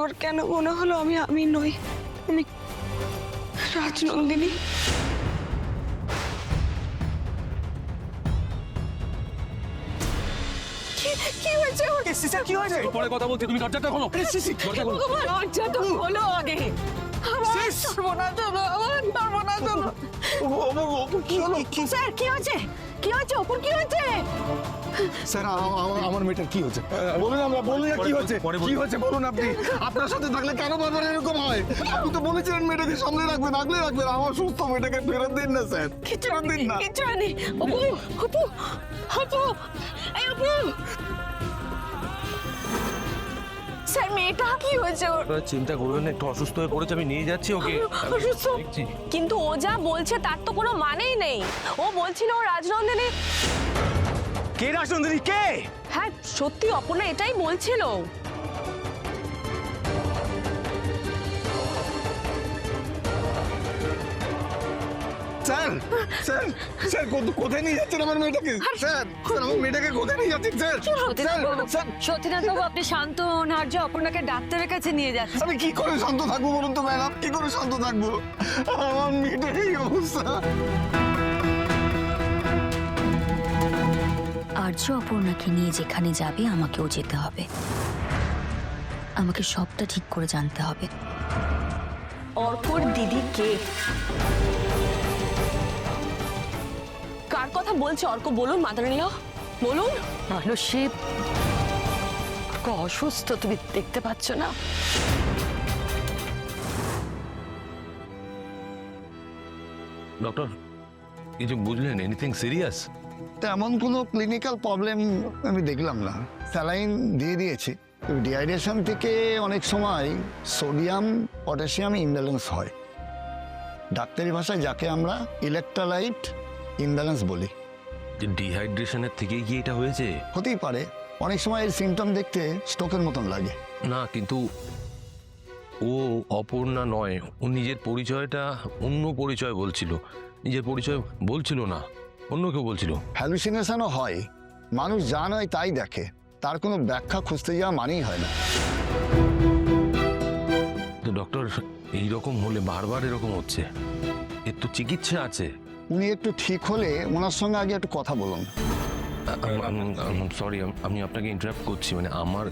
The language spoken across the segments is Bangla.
আমার কেন মনে হলো আমি নই, আমি রাজনন্দিনী। কি হয়েছে? কি হয়েছে? পরে কথা বলছি, তুমি দরজাটা খোলো। ভগবান, দরজাটা খোলো আগে। আমার সর্বনাশ হলো, আমার সর্বনাশ হলো। কি হলো? স্যার, কি হয়েছে? কি হয়েছে? অপুর কি হয়েছে? স্যার, আমার মেয়েটার কি হয়েছে? বলুন, আমরা বলুন না কি হয়েছে? কি হয়েছে বলুন আপনি। আপনার সাথে থাকলে কেন বারবার এরকম হয়? আপনি তো বলেছিলেন মেয়েটাকে সামনে রাখবেন, আগলে রাখবেন। আমার সুস্থ মেয়েটাকে ফেরত দিন না স্যার, ফেরত দিন না। কিচ্ছু হয়নি। অপু, অপু, অপু, এই অপু। স্যার, মেয়েটা কি হয়েছে ওর? চিন্তা করবেন না, একটু অসুস্থ হয়ে পড়েছে, আমি নিয়ে যাচ্ছি ওকে। অসুস্থ? দেখছি। কিন্তু ও যা বলছে তার তো কোনো মানেই নেই। ও বলছিল ও রাজনন্দিনী। কে রাজনন্দিনী? কে? হ্যাঁ, সত্যি অপর্ণা এটাই বলছিল। স্যার, স্যার, স্যার, কোথায় নিয়ে যাচ্ছেন আমার মেয়েটাকে? স্যার, স্যার, আমার মেয়েটাকে কোথায় নিয়ে যাচ্ছেন? স্যার, স্যার, সতীনাথ বাবু, আপনি শান্ত হন। আর্য অপর্ণাকে ডাক্তারের কাছে নিয়ে যাচ্ছে। আমি কি করে শান্ত থাকবো বলুন তো ম্যাডাম? কি করে শান্ত থাকবো? আমার মেয়েটার এই অবস্থা। আর্য অপর্ণাকে নিয়ে যেখানে যাবে আমাকেও যেতে হবে। আমাকে সবটা ঠিক করে জানতে হবে। অর্কর দিদি কে? কার কথা বলছে অর্ক? বলুন মাদারিলা, বলুন। মানসী অসুস্থ, তুমি দেখতে পাচ্ছ না? ডক্টর, কিছু বুঝলেন? Anything serious? তেমন কোনো ক্লিনিক্যাল প্রবলেম আমি দেখলাম না। স্যালাইন দিয়ে দিয়েছি। ডিহাইড্রেশন থেকে অনেক সময় সোডিয়াম পটাশিয়াম ইমব্যালেন্স হয়। ডাক্তারি ভাষায় যাকে আমরা ইলেকট্রোলাইট ইমব্যালেন্স বলি। ডিহাইড্রেশনের থেকে কি এটা হয়েছে? হতেই পারে, অনেক সময় এর সিমটম দেখতে স্ট্রোকের মতন লাগে। না, কিন্তু ও অপর্ণা নয়। ও নিজের পরিচয়টা অন্য পরিচয় বলছিল, নিজের পরিচয় বলছিল না, অন্য কেউ বলছিল। হ্যালুসিনেশনও হয়, মানুষ যা নয় তাই দেখে, তার কোনো ব্যাখ্যা খুঁজতে যাওয়া মানেই হয় না। তো ডক্টর, এইরকম হলে বারবার এরকম হচ্ছে, এর তো চিকিৎসা আছে। উনি একটু ঠিক হলে ওনার সঙ্গে আগে একটু কথা বলুন। সরি, আমি আপনাকে ইন্টারাপ্ট করছি, মানে আমার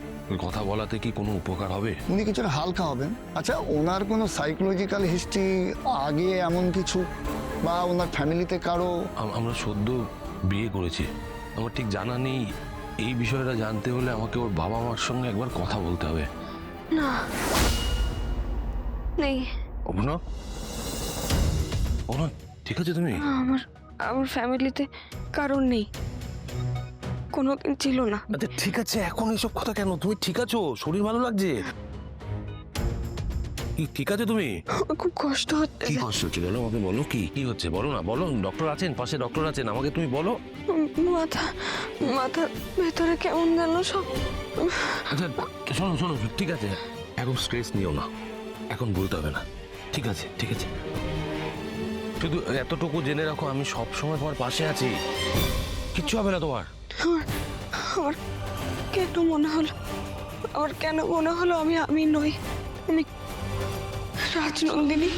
কথা বলাতে কি কোনো উপকার হবে? উনি কিছুটা হালকা হবেন। আচ্ছা, ওনার কোনো সাইকোলজিক্যাল হিস্ট্রি আগে এমন কিছু, বা ওনার ফ্যামিলিতে কারো? আমরা সদ্য বিয়ে করেছি, আমার ঠিক জানা নেই। এই বিষয়টা জানতে হলে আমাকে ওর বাবা মার সঙ্গে একবার কথা বলতে হবে। না, নেই। অপর্ণা, অপর্ণা, ঠিক আছে তুমি? আমার ফ্যামিলিতে কারণ নেই, কোনোদিন ছিল না। আচ্ছা ঠিক আছে, এখন এসব কথা কেন? তুমি ঠিক আছো? শরীর ভালো লাগছে? ঠিক আছে তুমি? আমার খুব কষ্ট হচ্ছে। কি কষ্ট হচ্ছে বলো আমাকে, বলো কি কি হচ্ছে বলো না, বলো। ডক্টর আছেন পাশে, ডক্টর আছেন, আমাকে তুমি বলো। মাথার ভেতরে কেমন যেন সব। আচ্ছা শোনো শোনো, ঠিক আছে, এখন স্ট্রেস নিও না, এখন বলতে হবে না। ঠিক আছে ঠিক আছে, শুধু এতটুকু জেনে রাখো, আমি সব সময় তোমার পাশে আছি, কিচ্ছু হবে না তোমার। আমার কেন মনে হলো আমি নই, আমি রাজনন্দিনী।